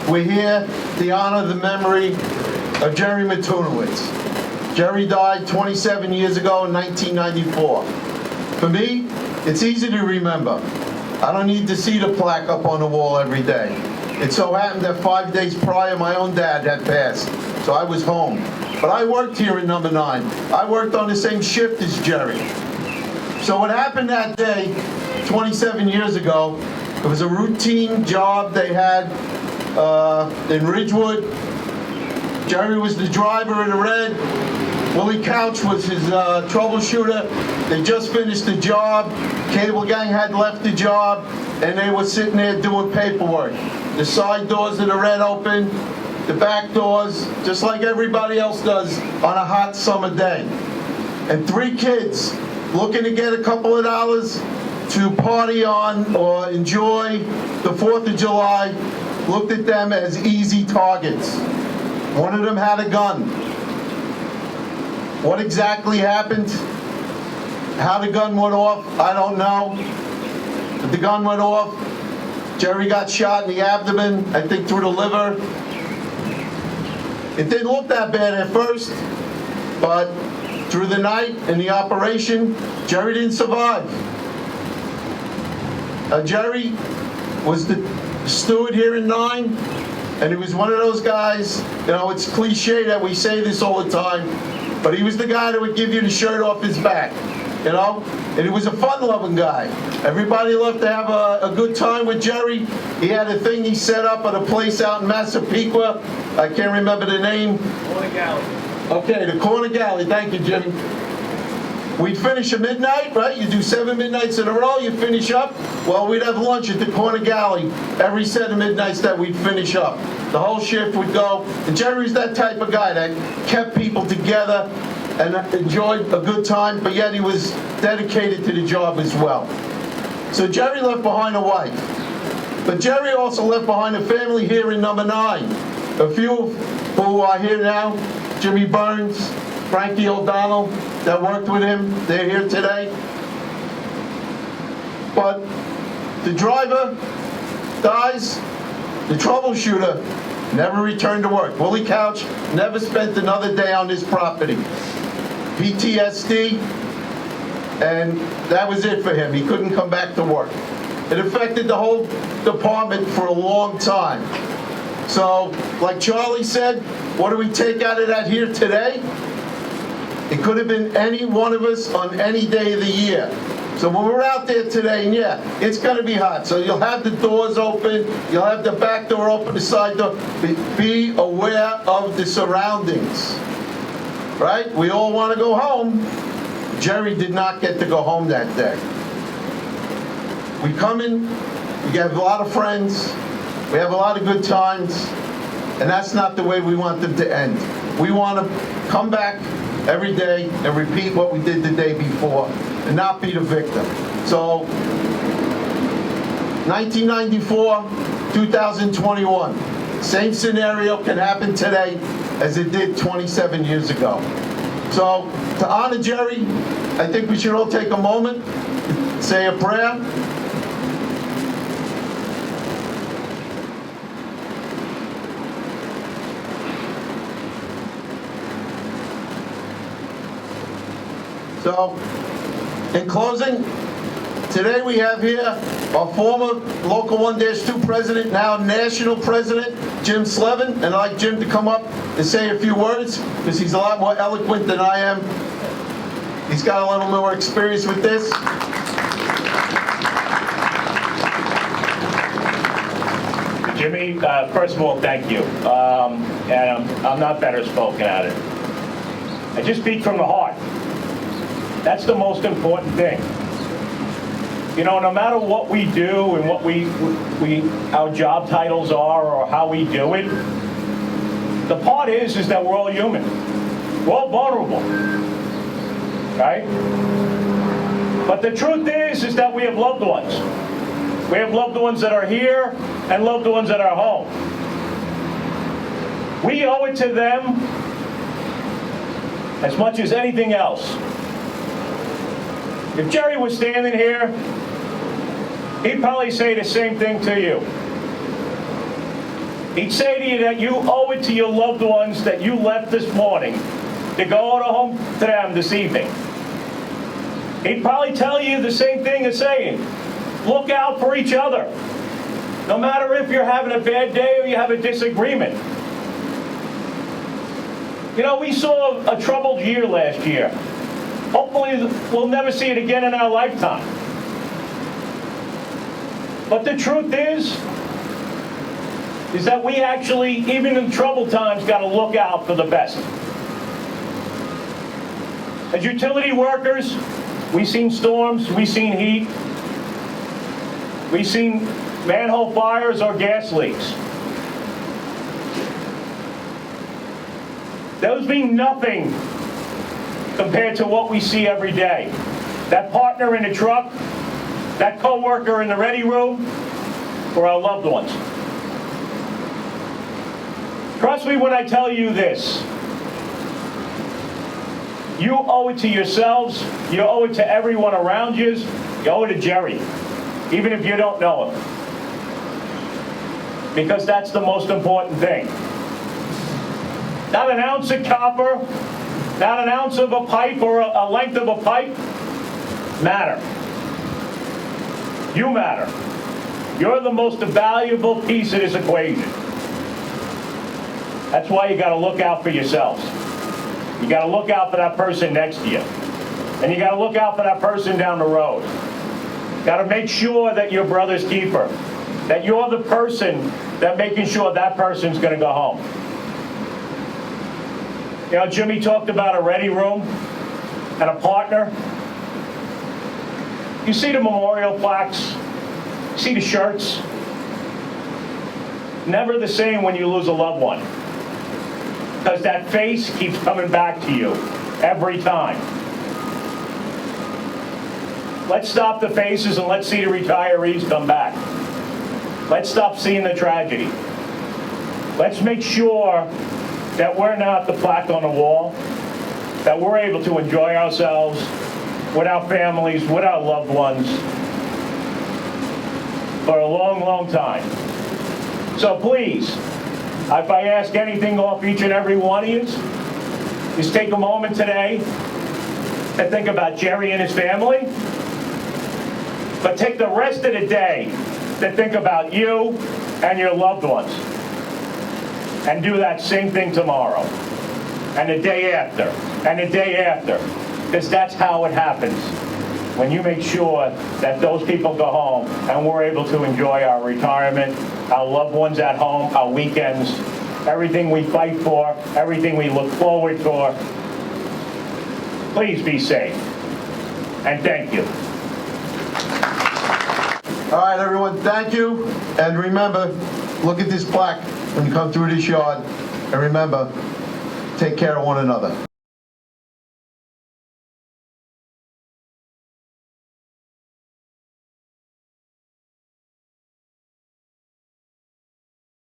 we're here to honor the memory of Jerry Mituniewicz. Jerry died 27 years ago in 1994. For me, it's easy to remember. I don't need to see the plaque up on the wall every day. It so happened that 5 days prior, my own dad had passed, so I was home. But I worked here in number 9. I worked on the same shift as Jerry. So what happened that day, 27 years ago, it was a routine job they had in Ridgewood. Jerry was the driver in the red. Willie Couch was his troubleshooter. They just finished the job. Cable gang had left the job, and they were sitting there doing paperwork. The side doors of the red open, the back doors, just like everybody else does on a hot summer day. And 3 kids looking to get a couple of dollars to party on or enjoy the 4th of July looked at them as easy targets. One of them had a gun. What exactly happened? How the gun went off, I don't know. But the gun went off. Jerry got shot in the abdomen, I think through the liver. It didn't look that bad at first, but through the night in the operation, Jerry didn't survive. Jerry was the steward here in 9, and he was one of those guys, you know, it's cliche that we say this all the time, but he was the guy that would give you the shirt off his back, you know? And he was a fun-loving guy. Everybody loved to have a good time with Jerry. He had a thing he set up at a place out in Massapequa. I can't remember the name. Corner Galley. Okay, the Corner Galley. Thank you, Jimmy. We'd finish at midnight, right? You do 7 midnights in a row, you finish up. Well, we'd have lunch at the Corner Galley every 7 midnights that we'd finish up. The whole shift would go. And Jerry's that type of guy that kept people together and enjoyed a good time, but yet he was dedicated to the job as well. So Jerry left behind a wife. But Jerry also left behind a family here in number 9. A few who are here now, Jimmy Burns, Frankie O'Donnell, that worked with him, they're here today. But the driver dies, the troubleshooter never returned to work. Willie Couch never spent another day on this property. PTSD, and that was it for him. He couldn't come back to work. It affected the whole department for a long time. So, like Charlie said, what do we take out of that here today? It could have been any one of us on any day of the year. So when we're out there today, and yeah, it's going to be hot. So you'll have the doors open, you'll have the back door open, the side door. Be aware of the surroundings, right? We all want to go home. Jerry did not get to go home that day. We come in, we have a lot of friends, we have a lot of good times, and that's not the way we want them to end. We want to come back every day and repeat what we did the day before and not be the victim. So 1994, 2021, same scenario can happen today as it did 27 years ago. So to honor Jerry, I think we should all take a moment, say a prayer. So, in closing, today we have here our former Local 1-2 president, now national president, Jim Slevin, and I'd like Jim to come up and say a few words, because he's a lot more eloquent than I am. He's got a little more experience with this. Jimmy, first of all, thank you. And I'm not better spoken at it. I just speak from the heart. That's the most important thing. You know, no matter what we do and what our job titles are or how we do it, the part is that we're all human. We're all vulnerable, right? But the truth is that we have loved ones. We have loved ones that are here and loved ones that are home. We owe it to them as much as anything else. If Jerry was standing here, he'd probably say the same thing to you. He'd say to you that you owe it to your loved ones that you left this morning to go home to them this evening. He'd probably tell you the same thing as saying, look out for each other. No matter if you're having a bad day or you have a disagreement. You know, we saw a troubled year last year. Hopefully, we'll never see it again in our lifetime. But the truth is that we actually, even in troubled times, got to look out for the best. As utility workers, we've seen storms, we've seen heat, we've seen manhole fires or gas leaks. Those mean nothing compared to what we see every day. That partner in the truck, that coworker in the ready room, or our loved ones. Trust me when I tell you this. You owe it to yourselves, you owe it to everyone around you owe it to Jerry, even if you don't know him. Because that's the most important thing. Not an ounce of copper, not an ounce of a pipe or a length of a pipe matter. You matter. You're the most valuable piece of this equation. That's why you got to look out for yourselves. You got to look out for that person next to you. And you got to look out for that person down the road. Got to make sure that you're brother's keeper. That you're the person that making sure that person's going to go home. You know, Jimmy talked about a ready room and a partner. You see the memorial plaques, you see the shirts. Never the same when you lose a loved one. Because that face keeps coming back to you every time. Let's stop the faces and let's see the retirees come back. Let's stop seeing the tragedy. Let's make sure that we're not the plaque on the wall, that we're able to enjoy ourselves with our families, with our loved ones for a long, long time. So please, if I ask anything off each and every one of you, is take a moment today and think about Jerry and his family, but take the rest of the day to think about you and your loved ones. And do that same thing tomorrow, and the day after, and the day after. Because that's how it happens. When you make sure that those people go home and we're able to enjoy our retirement, our loved ones at home, our weekends, everything we fight for, everything we look forward for. Please be safe. And thank you. All right, everyone, thank you. And remember, look at this plaque when you come through this yard. And remember, take care of one another.